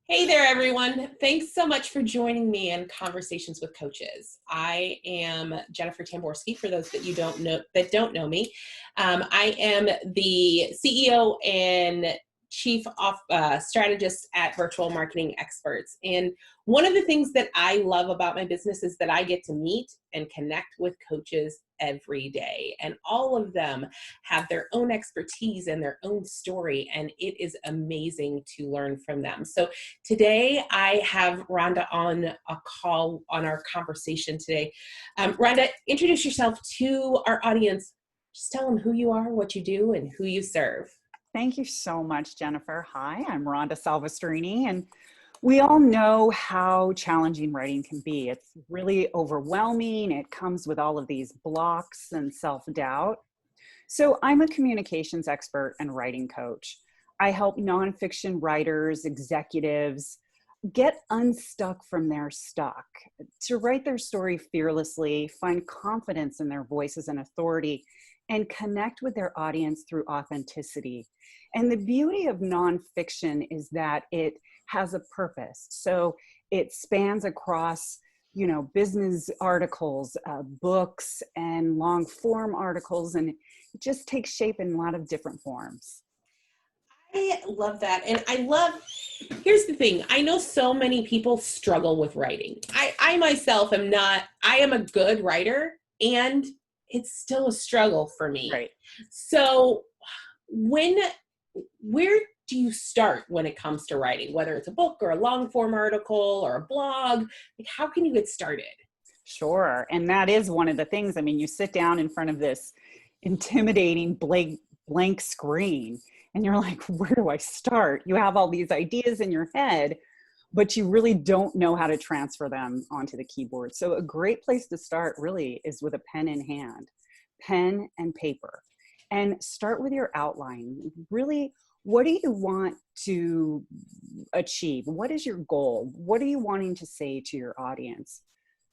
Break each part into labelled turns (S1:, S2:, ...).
S1: Hey there, everyone. Thanks so much for joining me in Conversations with Coaches. I am Jennifer Tamborski, for those that don't know me. I am the CEO and Chief Strategist at Virtual Marketing Experts. And one of the things that I love about my business is that I get to meet and connect with coaches every day. And all of them have their own expertise and their own story. And it is amazing to learn from them. So today, I have Rhonda on a call on our conversation today. Rhonda, introduce yourself to our audience. Just tell them who you are, what you do, and who you serve.
S2: Thank you so much, Jennifer. Hi, I'm Rhonda Salvestrini, and we all know how challenging writing can be. It's really overwhelming. It comes with all of these blocks and self-doubt. So I'm a communications expert and writing coach. I help nonfiction writers, executives, get unstuck from their stuck, to write their story fearlessly, find confidence in their voices and authority, and connect with their audience through authenticity. And the beauty of nonfiction is that it has a purpose. So it spans across, business articles, books, and long form articles, and it just takes shape in a lot of different forms.
S1: I love that. And here's the thing. I know so many people struggle with writing. I myself I am a good writer, and it's still a struggle for me.
S2: Right.
S1: So where do you start when it comes to writing, whether it's a book or a long form article or a blog? Like, how can you get started?
S2: Sure. And that is one of the things. I mean, you sit down in front of this intimidating blank screen and you're like, where do I start? You have all these ideas in your head, but you really don't know how to transfer them onto the keyboard. So a great place to start really is with a pen in hand, pen and paper, and start with your outline. Really, what do you want to achieve? What is your goal? What are you wanting to say to your audience?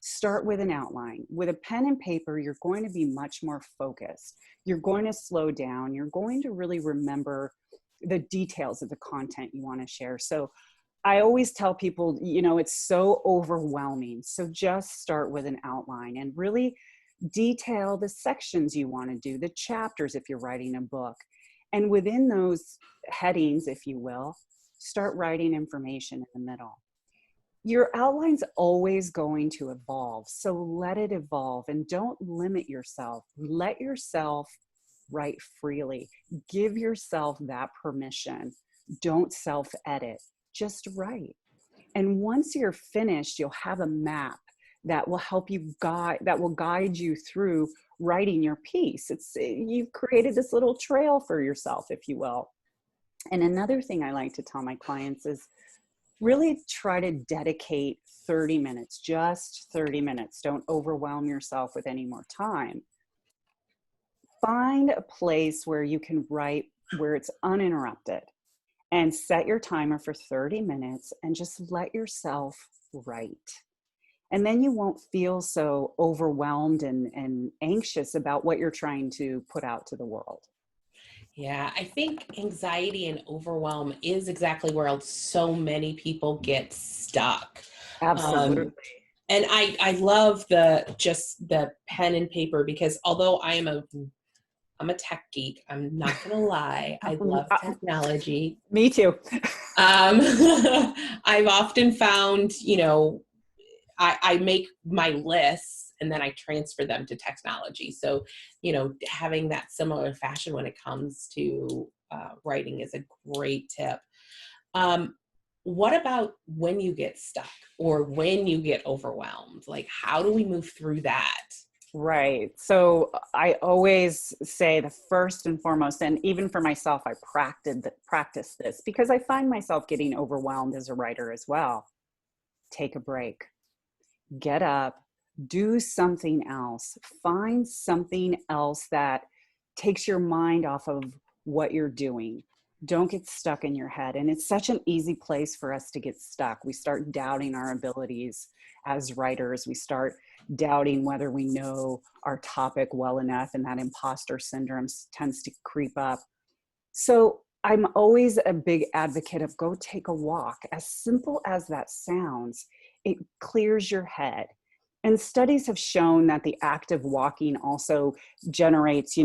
S2: Start with an outline. With a pen and paper, you're going to be much more focused. You're going to slow down. You're going to really remember the details of the content you want to share. So I always tell people, it's so overwhelming. So just start with an outline and really detail the sections you want to do, the chapters if you're writing a book. And within those headings, if you will, start writing information in the middle. Your outline's always going to evolve, so let it evolve and don't limit yourself. Let yourself write freely. Give yourself that permission. Don't self-edit, just write. And once you're finished, you'll have a map that will help you guide you through writing your piece. You've created this little trail for yourself, if you will. And another thing I like to tell my clients is really try to dedicate 30 minutes, just 30 minutes. Don't overwhelm yourself with any more time. Find a place where you can write where it's uninterrupted and set your timer for 30 minutes and just let yourself write. And then you won't feel so overwhelmed and anxious about what you're trying to put out to the world.
S1: Yeah, I think anxiety and overwhelm is exactly where so many people get stuck.
S2: Absolutely.
S1: And I love the pen and paper, because although I'm a tech geek, I'm not gonna lie, I love technology.
S2: Me too.
S1: I've often found, I make my lists and then I transfer them to technology. So, having that similar fashion when it comes to writing is a great tip. What about when you get stuck or when you get overwhelmed? Like, how do we move through that?
S2: Right. So I always say the first and foremost, and even for myself, I practice this because I find myself getting overwhelmed as a writer as well. Take a break. Get up, do something else, find something else that takes your mind off of what you're doing. Don't get stuck in your head. And it's such an easy place for us to get stuck. We start doubting our abilities as writers. We start doubting whether we know our topic well enough, and that imposter syndrome tends to creep up. So I'm always a big advocate of go take a walk. As simple as that sounds, it clears your head. And studies have shown that the act of walking also generates,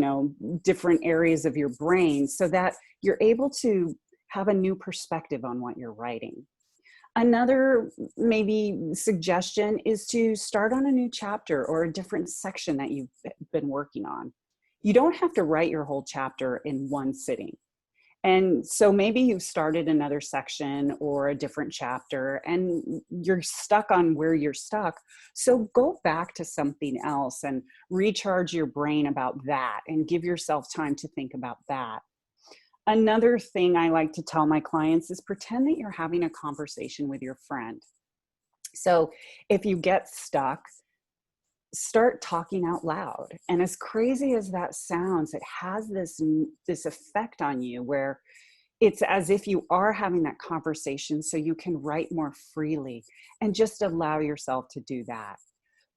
S2: different areas of your brain so that you're able to have a new perspective on what you're writing. Another maybe suggestion is to start on a new chapter or a different section that you've been working on. You don't have to write your whole chapter in one sitting. And so maybe you've started another section or a different chapter and you're stuck on where you're stuck. So go back to something else and recharge your brain about that and give yourself time to think about that. Another thing I like to tell my clients is pretend that you're having a conversation with your friend. So if you get stuck, start talking out loud. And as crazy as that sounds, it has this effect on you where it's as if you are having that conversation so you can write more freely and just allow yourself to do that.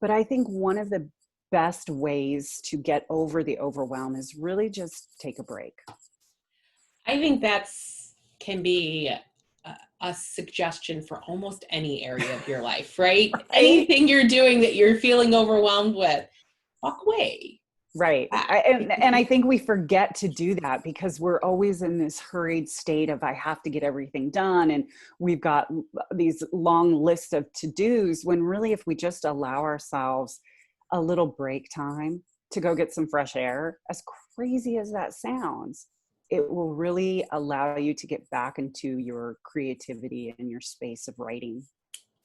S2: But I think one of the best ways to get over the overwhelm is really just take a break.
S1: I think that's can be a suggestion for almost any area of your life, right?
S2: Right?
S1: Anything you're doing that you're feeling overwhelmed with, walk away.
S2: Right. And I think we forget to do that because we're always in this hurried state of I have to get everything done. And we've got these long lists of to-dos when really if we just allow ourselves a little break time to go get some fresh air, as crazy as that sounds, it will really allow you to get back into your creativity and your space of writing.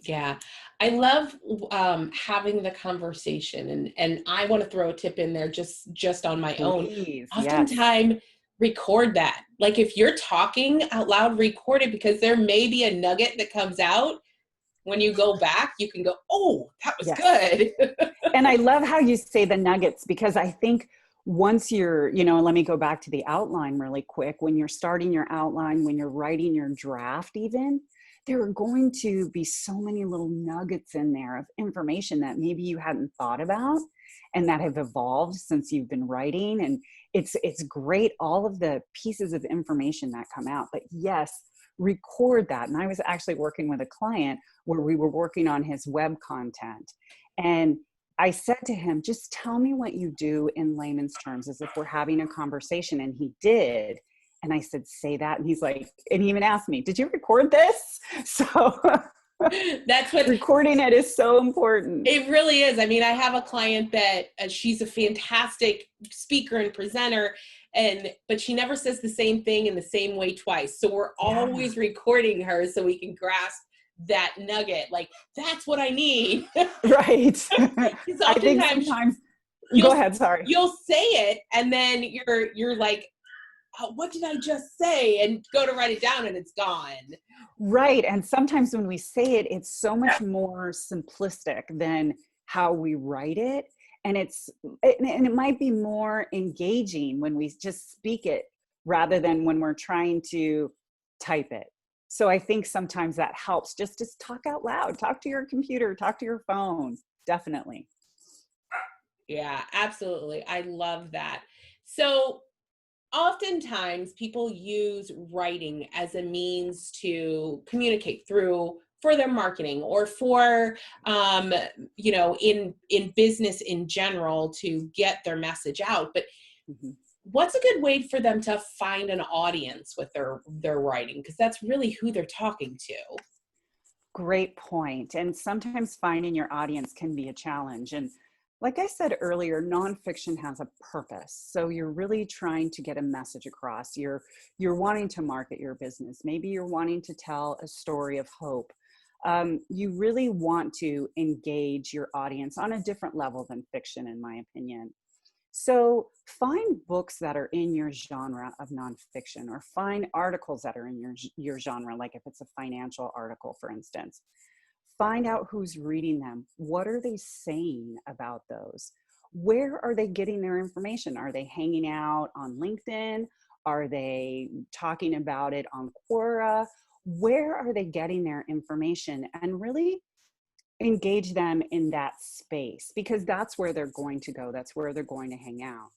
S1: Yeah, I love having the conversation, and I want to throw a tip in there just on my own.
S2: Please, yes.
S1: Oftentimes, record that. Like if you're talking out loud, record it because there may be a nugget that comes out. When you go back, you can go, "Oh, that was
S2: Yes.
S1: good."
S2: And I love how you say the nuggets because I think once you're, let me go back to the outline really quick. When you're starting your outline, when you're writing your draft even, there are going to be so many little nuggets in there of information that maybe you hadn't thought about and that have evolved since you've been writing. And it's great, all of the pieces of information that come out. But yes, record that. And I was actually working with a client where we were working on his web content. And I said to him, just tell me what you do in layman's terms as if we're having a conversation. And he did. And I said, say that. And he's like, and he even asked me, did you record this? So
S1: That's what
S2: recording it is so important.
S1: it really is. I mean, I have a client that she's a fantastic speaker and presenter, but she never says the same thing in the same way twice. So we're always recording her so we can grasp that nugget. Like, that's what I need.
S2: Right. I think sometimes, go ahead, sorry.
S1: You'll say it and then you're like, oh, what did I just say? And go to write it down and it's gone.
S2: Right. And sometimes when we say it, it's so much more simplistic than how we write it. And it might be more engaging when we just speak it rather than when we're trying to type it. So I think sometimes that helps just to talk out loud, talk to your computer, talk to your phone. Definitely.
S1: Yeah, absolutely. I love that. So oftentimes people use writing as a means to communicate through for their marketing or for in business in general to get their message out. But what's a good way for them to find an audience with their writing? Because that's really who they're talking to.
S2: Great point. And sometimes finding your audience can be a challenge. And like I said earlier, nonfiction has a purpose. So you're really trying to get a message across. You're wanting to market your business. Maybe you're wanting to tell a story of hope. You really want to engage your audience on a different level than fiction, in my opinion. So find books that are in your genre of nonfiction, or find articles that are in your genre, like if it's a financial article, for instance. Find out who's reading them. What are they saying about those? Where are they getting their information? Are they hanging out on LinkedIn? Are they talking about it on Quora? Where are they getting their information? And really engage them in that space, because that's where they're going to go. That's where they're going to hang out.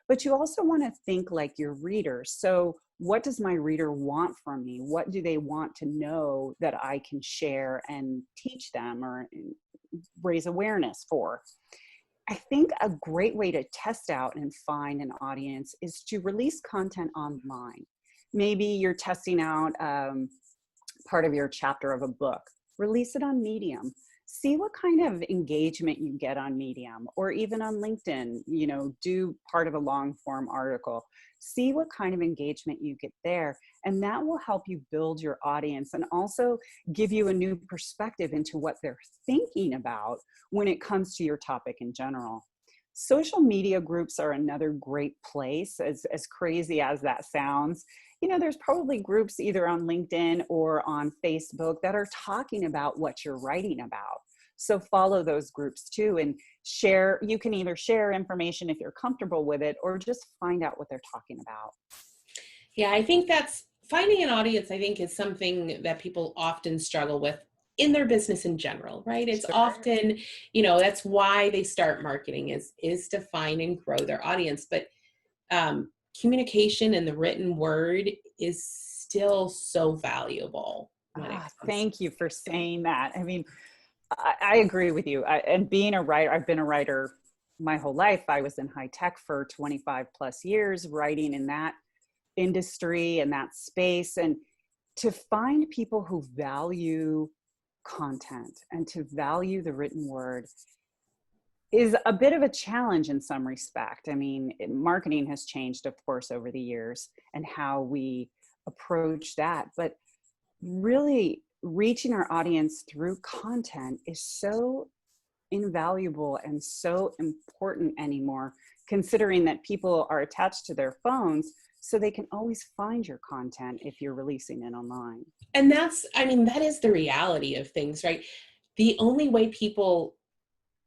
S2: But you also want to think like your readers. So what does my reader want from me? What do they want to know that I can share and teach them or raise awareness for? I think a great way to test out and find an audience is to release content online. Maybe you're testing out part of your chapter of a book. Release it on Medium. See what kind of engagement you get on Medium, or even on LinkedIn, do part of a long form article. See what kind of engagement you get there. And that will help you build your audience and also give you a new perspective into what they're thinking about when it comes to your topic in general. Social media groups are another great place, as crazy as that sounds. There's probably groups either on LinkedIn or on Facebook that are talking about what you're writing about. So follow those groups too and share. You can either share information if you're comfortable with it, or just find out what they're talking about.
S1: Yeah, I think that's finding an audience, I think, is something that people often struggle with in their business in general, right? It's
S2: Sure.
S1: often, that's why they start marketing is to find and grow their audience. But communication and the written word is still so valuable when it comes.
S2: Thank you for saying that. I mean, I agree with you. And being a writer, I've been a writer my whole life. I was in high tech for 25 plus years, writing in that industry and that space. And to find people who value content and to value the written word is a bit of a challenge in some respect. I mean, marketing has changed, of course, over the years and how we approach that. But really reaching our audience through content is so invaluable and so important anymore, considering that people are attached to their phones, so they can always find your content if you're releasing it online.
S1: And that is the reality of things, right? The only way people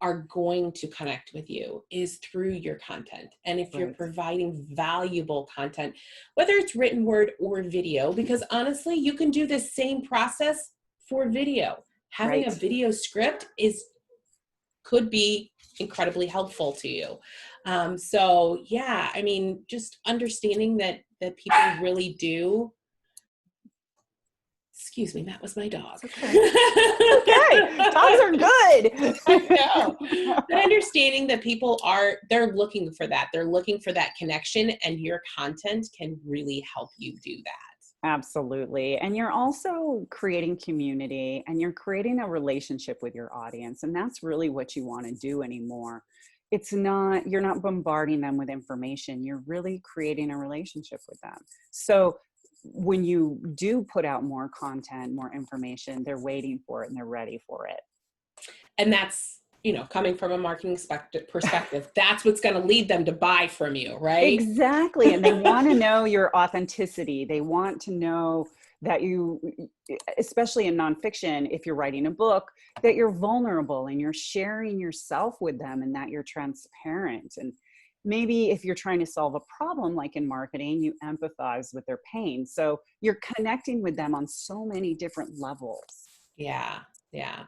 S1: are going to connect with you is through your content. And if you're providing valuable content, whether it's written word or video, because honestly, you can do the same process for video. Having a video script could be incredibly helpful to you. So yeah, I mean, just understanding that people really do. Excuse me, that was my dog.
S2: Okay. Dogs are good.
S1: I know. But understanding that people they're looking for that. They're looking for that connection, and your content can really help you do that.
S2: Absolutely. And you're also creating community and you're creating a relationship with your audience. And that's really what you want to do anymore. You're not bombarding them with information. You're really creating a relationship with them. So when you do put out more content, more information, they're waiting for it and they're ready for it.
S1: And that's, coming from a marketing perspective, that's what's going to lead them to buy from you, right?
S2: Exactly. And they want to know your authenticity. They want to know that you, especially in nonfiction, if you're writing a book, that you're vulnerable and you're sharing yourself with them and that you're transparent. And maybe if you're trying to solve a problem, like in marketing, you empathize with their pain. So you're connecting with them on so many different levels.
S1: Yeah. Yeah.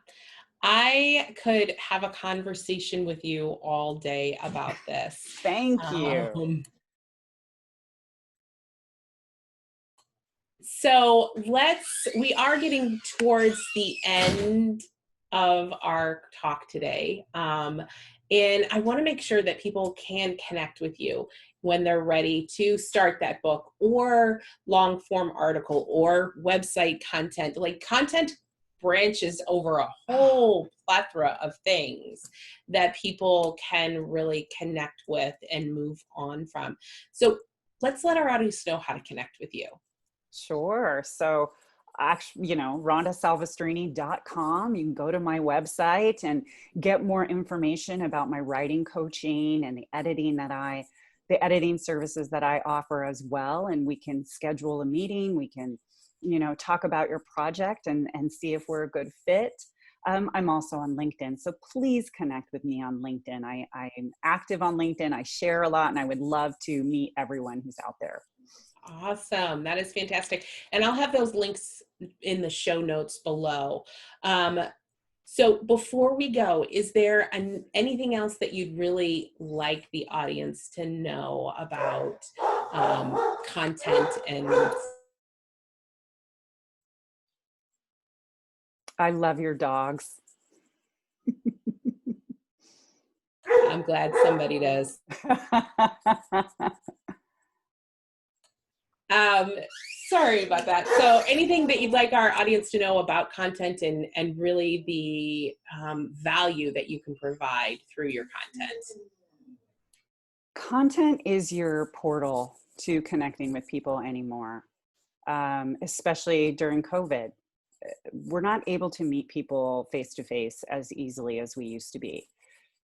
S1: I could have a conversation with you all day about this.
S2: Thank you.
S1: So we are getting towards the end of our talk today. And I want to make sure that people can connect with you when they're ready to start that book or long form article or website content. Like, content branches over a whole plethora of things that people can really connect with and move on from. So let's let our audience know how to connect with you.
S2: Sure. So actually, rhondasalvestrini.com. You can go to my website and get more information about my writing coaching and the editing services that I offer as well. And we can schedule a meeting. We can, talk about your project and see if we're a good fit. I'm also on LinkedIn, so please connect with me on LinkedIn. I'm active on LinkedIn. I share a lot, and I would love to meet everyone who's out there.
S1: Awesome. That is fantastic. And I'll have those links in the show notes below. So before we go, is there anything else that you'd really like the audience to know about content. And
S2: I love your dogs.
S1: I'm glad somebody does. Um, Sorry about that. So anything that you'd like our audience to know about content and really the value that you can provide through your content?
S2: Content is your portal to connecting with people anymore, especially during COVID. We're not able to meet people face to face as easily as we used to be.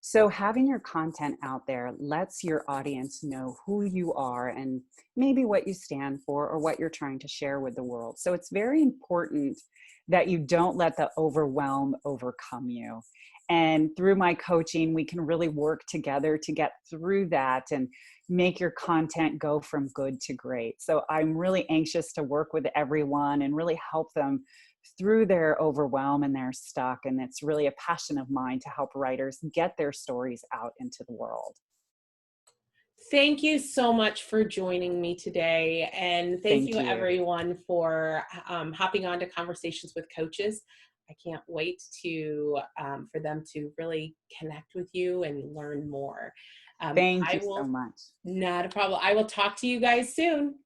S2: So having your content out there lets your audience know who you are and maybe what you stand for or what you're trying to share with the world. So it's very important that you don't let the overwhelm overcome you. And through my coaching, we can really work together to get through that and make your content go from good to great. So I'm really anxious to work with everyone and really help them through their overwhelm and their stuck. And it's really a passion of mine to help writers get their stories out into the world.
S1: Thank you so much for joining me today. And thank
S2: Thank
S1: you
S2: you.
S1: everyone for hopping on to Conversations with Coaches. I can't wait to for them to really connect with you and learn more.
S2: Thank
S1: I
S2: you so
S1: will,
S2: much.
S1: not a problem. I will talk to you guys soon.